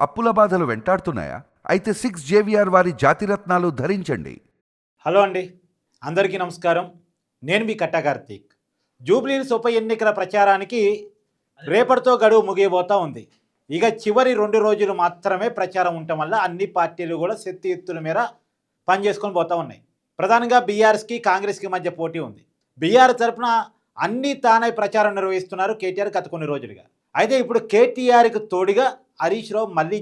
అప్పుల బాధలు వెంటాడుతున్నాయా? అయితే 6 జేవిఆర్ వారి జాతిరత్నాలు ధరించండి. హలో అండి, అందరికీ నమస్కారం. నేను మీ కట్టా కార్తీక్. జూబ్లీహిల్స్ ఉప ఎన్నికల ప్రచారానికి రేపటితో గడువు ముగియబోతా ఉంది. ఇక చివరి 2 రోజులు మాత్రమే ప్రచారం ఉండటం వల్ల అన్ని పార్టీలు కూడా శక్తి ఎత్తుల మేర పనిచేసుకొని పోతూ ఉన్నాయి. ప్రధానంగా బీఆర్ఎస్కి కాంగ్రెస్కి మధ్య పోటీ ఉంది. బీఆర్ తరఫున అన్ని తానే ప్రచారం నిర్వహిస్తున్నారు కేటీఆర్ గత కొన్ని రోజులుగా. అయితే ఇప్పుడు కేటీఆర్కి తోడుగా హరీష్ రావు మళ్ళీ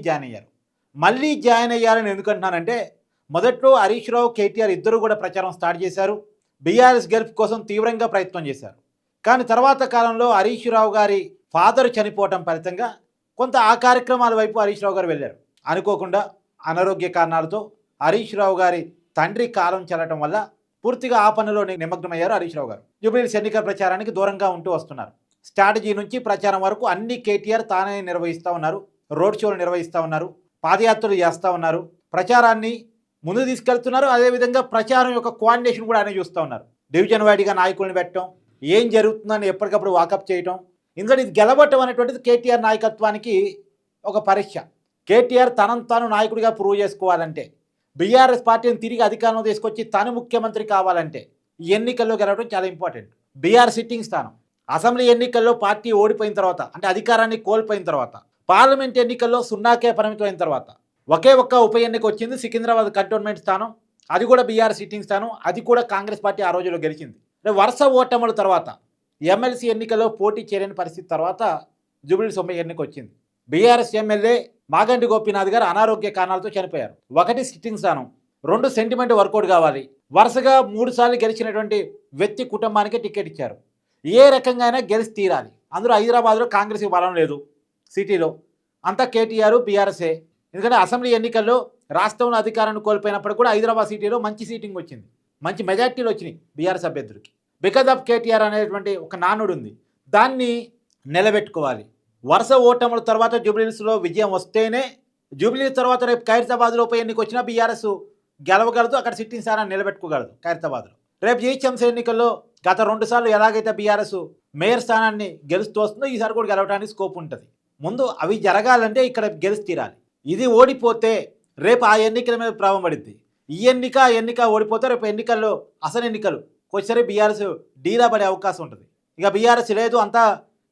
జాయిన్ అయ్యారని ఎందుకంటున్నానంటే, మొదట్లో హరీష్ రావు కేటీఆర్ ఇద్దరు కూడా ప్రచారం స్టార్ట్ చేశారు. బీఆర్ఎస్ గెలుపు కోసం తీవ్రంగా ప్రయత్నం చేశారు. కానీ తర్వాత కాలంలో హరీష్ రావు గారి ఫాదర్ చనిపోవటం ఫలితంగా కొంత ఆ కార్యక్రమాల వైపు హరీష్ రావు గారు వెళ్ళారు. అనుకోకుండా అనారోగ్య కారణాలతో హరీష్ రావు గారి తండ్రి కాలం చెల్లటం వల్ల పూర్తిగా ఆ పనిలో నిమగ్నమయ్యారు హరీష్ రావు గారు. జూబ్లీహిల్స్ ఎన్నికల ప్రచారానికి దూరంగా ఉంటూ వస్తున్నారు. స్ట్రాటజీ నుంచి ప్రచారం వరకు అన్ని కేటీఆర్ తానే నిర్వహిస్తూ ఉన్నారు. రోడ్ షోలు నిర్వహిస్తూ ఉన్నారు, పాదయాత్రలు చేస్తూ ఉన్నారు, ప్రచారాన్ని ముందు తీసుకెళ్తున్నారు. అదేవిధంగా ప్రచారం యొక్క కోఆర్డినేషన్ కూడా ఆయన చూస్తూ ఉన్నారు. డివిజన్ వైడ్గా నాయకులను పెట్టడం, ఏం జరుగుతుందని ఎప్పటికప్పుడు వాకప్ చేయటం. ఎందుకంటే ఇది గెలవటం అనేటువంటిది కేటీఆర్ నాయకత్వానికి ఒక పరీక్ష. కేటీఆర్ తనను తాను నాయకుడిగా ప్రూవ్ చేసుకోవాలంటే, బీఆర్ఎస్ పార్టీని తిరిగి అధికారంలో తీసుకొచ్చి తను ముఖ్యమంత్రి కావాలంటే ఈ ఎన్నికల్లో గెలవడం చాలా ఇంపార్టెంట్. బీఆర్ సిట్టింగ్ స్థానం. అసెంబ్లీ ఎన్నికల్లో పార్టీ ఓడిపోయిన తర్వాత, అంటే అధికారాన్ని కోల్పోయిన తర్వాత, పార్లమెంట్ ఎన్నికల్లో సున్నాకే పరిమితమైన తర్వాత ఒకే ఒక్క ఉప ఎన్నిక వచ్చింది, సికింద్రాబాద్ కంటోన్మెంట్ స్థానం. అది కూడా బీఆర్ సిట్టింగ్ స్థానం. అది కూడా కాంగ్రెస్ పార్టీ ఆ రోజుల్లో గెలిచింది. వరుస ఓటముల తర్వాత ఎమ్మెల్సీ ఎన్నికల్లో పోటీ చేయలేని పరిస్థితి తర్వాత జూబ్లీహిల్స్ ఉప ఎన్నిక వచ్చింది. బీఆర్ఎస్ ఎమ్మెల్యే మాగంటి గోపీనాథ్ గారు అనారోగ్య కారణాలతో చనిపోయారు. 1 సిట్టింగ్ స్థానం, 2 సెంటిమెంట్ వర్కౌట్ కావాలి. వరుసగా 3 సార్లు గెలిచినటువంటి వ్యక్తి కుటుంబానికి టికెట్ ఇచ్చారు. ఏ రకంగా అయినా గెలిచి తీరాలి. అందులో హైదరాబాద్లో కాంగ్రెస్కి బలం లేదు, సిటీలో అంతా కేటీఆర్ బీఆర్ఎస్ఏ. ఎందుకంటే అసెంబ్లీ ఎన్నికల్లో రాష్ట్రంలో అధికారాన్ని కోల్పోయినప్పుడు కూడా హైదరాబాద్ సిటీలో మంచి సీటింగ్ వచ్చింది, మంచి మెజార్టీలు వచ్చినాయి బీఆర్ఎస్ అభ్యర్థులకి. బికాజ్ ఆఫ్ కేటీఆర్ అనేటువంటి ఒక నానుడు ఉంది, దాన్ని నిలబెట్టుకోవాలి. వరుస ఓటముల తర్వాత జూబ్లీహిల్స్లో విజయం వస్తేనే, జూబ్లీహిల్స్ తర్వాత రేపు ఖైరతాబాద్లో ఉప ఎన్నిక వచ్చినా బీఆర్ఎస్ గెలవగలదు, అక్కడ సిట్టింగ్ స్థానాన్ని నిలబెట్టుకోగలదు. ఖైరతాబాద్లో రేపు జీహెచ్ఎంసీ ఎన్నికల్లో గత 2 సార్లు ఎలాగైతే బీఆర్ఎస్ మేయర్ స్థానాన్ని గెలుస్తూ వస్తుందో ఈసారి కూడా గెలవడానికి స్కోప్ ఉంటుంది. ముందు అవి జరగాలంటే ఇక్కడ గెలిచి తీరాలి. ఇది ఓడిపోతే రేపు ఆ ఎన్నికల మీద ప్రభావం పడుద్ది. ఈ ఎన్నిక ఓడిపోతే రేపు ఎన్నికల్లో అసలు ఎన్నికలు వచ్చేసరి బీఆర్ఎస్ డీలా పడే అవకాశం ఉంటుంది. ఇక బీఆర్ఎస్ లేదు, అంతా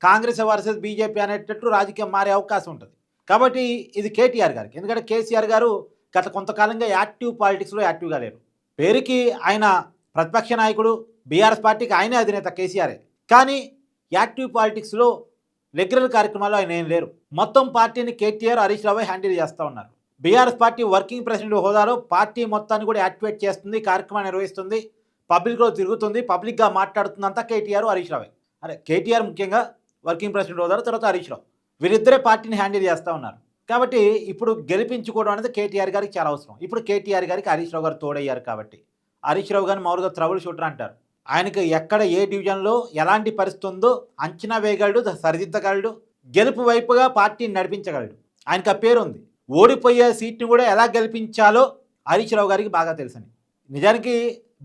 కాంగ్రెస్ వర్సెస్ బీజేపీ అనేటట్టు రాజకీయం మారే అవకాశం ఉంటుంది. కాబట్టి ఇది కేటీఆర్ గారికి. ఎందుకంటే కేసీఆర్ గారు గత కొంతకాలంగా యాక్టివ్ పాలిటిక్స్లో యాక్టివ్గా లేరు. పేరుకి ఆయన ప్రతిపక్ష నాయకుడు, బీఆర్ఎస్ పార్టీకి ఆయనే అధినేత కేసీఆరే, కానీ యాక్టివ్ పాలిటిక్స్లో రెగ్యులర్ కార్యక్రమాల్లో ఆయన ఏం లేరు. మొత్తం పార్టీని కేటీఆర్ హరీష్ రావు హ్యాండిల్ చేస్తూ ఉన్నారు. బీఆర్ఎస్ పార్టీ వర్కింగ్ ప్రెసిడెంట్ హోదాలో పార్టీ మొత్తాన్ని కూడా యాక్టివేట్ చేస్తుంది, కార్యక్రమాన్ని నిర్వహిస్తుంది, పబ్లిక్లో తిరుగుతుంది, పబ్లిక్గా మాట్లాడుతుందంతా కేటీఆర్ హరీష్ రావే. కేటీఆర్ ముఖ్యంగా వర్కింగ్ ప్రెసిడెంట్ హోదాలో, తర్వాత హరీష్ రావు, వీరిద్దరే పార్టీని హ్యాండిల్ చేస్తూ ఉన్నారు. కాబట్టి ఇప్పుడు గెలిపించుకోవడం అనేది కేటీఆర్ గారికి చాలా అవసరం. ఇప్పుడు కేటీఆర్ గారికి హరీష్ రావు గారు తోడయ్యారు. కాబట్టి హరీష్ రావు గారిని మామూలుగా ట్రబుల్ షూటర్ అంటారు. ఆయనకు ఎక్కడ ఏ డివిజన్లో ఎలాంటి పరిస్థితి ఉందో అంచనా వేయగలడు, సరిదిద్దగలడు, గెలుపు వైపుగా పార్టీని నడిపించగలడు. ఆయనకు ఆ పేరు ఉంది. ఓడిపోయే సీట్ని కూడా ఎలా గెలిపించాలో హరీష్ రావు గారికి బాగా తెలుసని. నిజానికి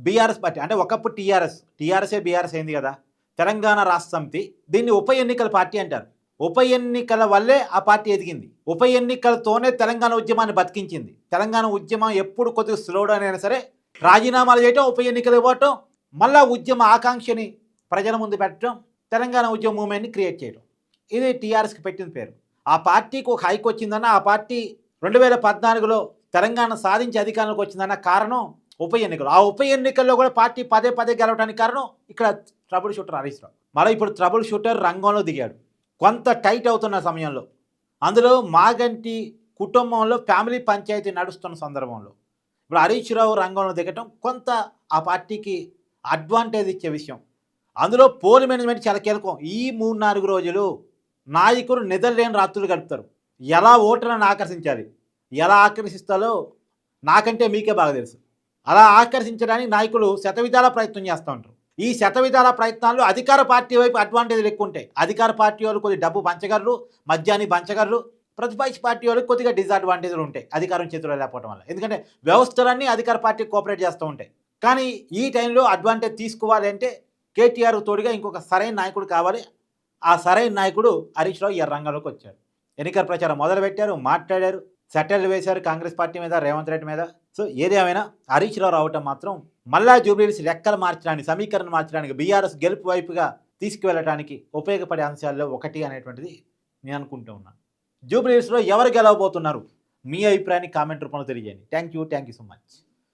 బీఆర్ఎస్ పార్టీ అంటే ఒకప్పుడు టీఆర్ఎస్ఏ బీఆర్ఎస్ అయింది కదా, తెలంగాణ రాష్ట్ర సమితి, దీన్ని ఉప ఎన్నికల పార్టీ అంటారు. ఉప ఎన్నికల వల్లే ఆ పార్టీ ఎదిగింది. ఉప ఎన్నికలతోనే తెలంగాణ ఉద్యమాన్ని బతికించింది. తెలంగాణ ఉద్యమం ఎప్పుడు కొద్దిగా స్లోడౌన్ అయినా సరే రాజీనామాలు చేయటం, ఉప ఎన్నికలు ఇవ్వటం, మళ్ళా ఉద్యమ ఆకాంక్షని ప్రజల ముందు పెట్టడం, తెలంగాణ ఉద్యమ మూవ్మెంట్ని క్రియేట్ చేయడం, ఇది టీఆర్ఎస్కి పెట్టిన పేరు. ఆ పార్టీకి ఒక హైక్ వచ్చిందన్న, ఆ పార్టీ 2014లో తెలంగాణ సాధించి అధికారంలోకి వచ్చిందన్న కారణం ఉప ఎన్నికలు. ఆ ఉప ఎన్నికల్లో కూడా పార్టీ పదే గెలవడానికి కారణం ఇక్కడ ట్రబుల్ షూటర్ హరీష్ రావు. మళ్ళీ ఇప్పుడు ట్రబుల్ షూటర్ రంగంలో దిగాడు. కొంత టైట్ అవుతున్న సమయంలో, అందులో మాగంటి కుటుంబంలో ఫ్యామిలీ పంచాయతీ నడుస్తున్న సందర్భంలో ఇప్పుడు హరీష్ రావు రంగంలో దిగటం కొంత ఆ పార్టీకి అడ్వాంటేజ్ ఇచ్చే విషయం. అందులో పోల్ మేనేజ్మెంట్ చాలా కీలకం. ఈ 3-4 రోజులు నాయకులు నిద్రలేని రాత్రులు గడుపుతారు. ఎలా ఓటర్లను ఆకర్షించాలి, ఎలా ఆకర్షిస్తాలో నాకంటే మీకే బాగా తెలుసు. అలా ఆకర్షించడానికి నాయకులు శతవిధాల ప్రయత్నం చేస్తూ ఉంటారు. ఈ శతవిధాల ప్రయత్నాల్లో అధికార పార్టీ వైపు అడ్వాంటేజ్లు ఎక్కువ ఉంటాయి. అధికార పార్టీ వాళ్ళు కొద్ది డబ్బు పంచగలరు, మద్యాన్ని పంచగలరు. ప్రతిపక్ష పార్టీ వాళ్ళకి కొద్దిగా డిసడ్వాంటేజ్లు ఉంటాయి అధికారం చేతిలో లేకపోవడం వల్ల. ఎందుకంటే వ్యవస్థలన్నీ అధికార పార్టీ కోఆపరేట్ చేస్తూ ఉంటాయి. కానీ ఈ టైంలో అడ్వాంటేజ్ తీసుకోవాలి అంటే కేటీఆర్ తోడుగా ఇంకొక సరైన నాయకుడు కావాలి. ఆ సరైన నాయకుడు హరీష్ రావు ఈ రంగంలోకి వచ్చాడు. ఎన్నికల ప్రచారం మొదలుపెట్టారు, మాట్లాడారు, సెటిల్ వేశారు కాంగ్రెస్ పార్టీ మీద, రేవంత్ రెడ్డి మీద. సో ఏది ఏమైనా హరీష్ రావు రావటం మాత్రం మళ్ళా జూబ్లీహిల్స్ లెక్కలు మార్చడానికి, సమీకరణ మార్చడానికి, బీఆర్ఎస్ గెలుపు వైపుగా తీసుకువెళ్ళడానికి ఉపయోగపడే అంశాల్లో ఒకటి అనేటువంటిది నేను అనుకుంటూ ఉన్నాను. జూబ్లీహిల్స్లో ఎవరు గెలవబోతున్నారు? మీ అభిప్రాయాన్ని కామెంట్ రూపంలో తెలియజేయండి. Thank you so much.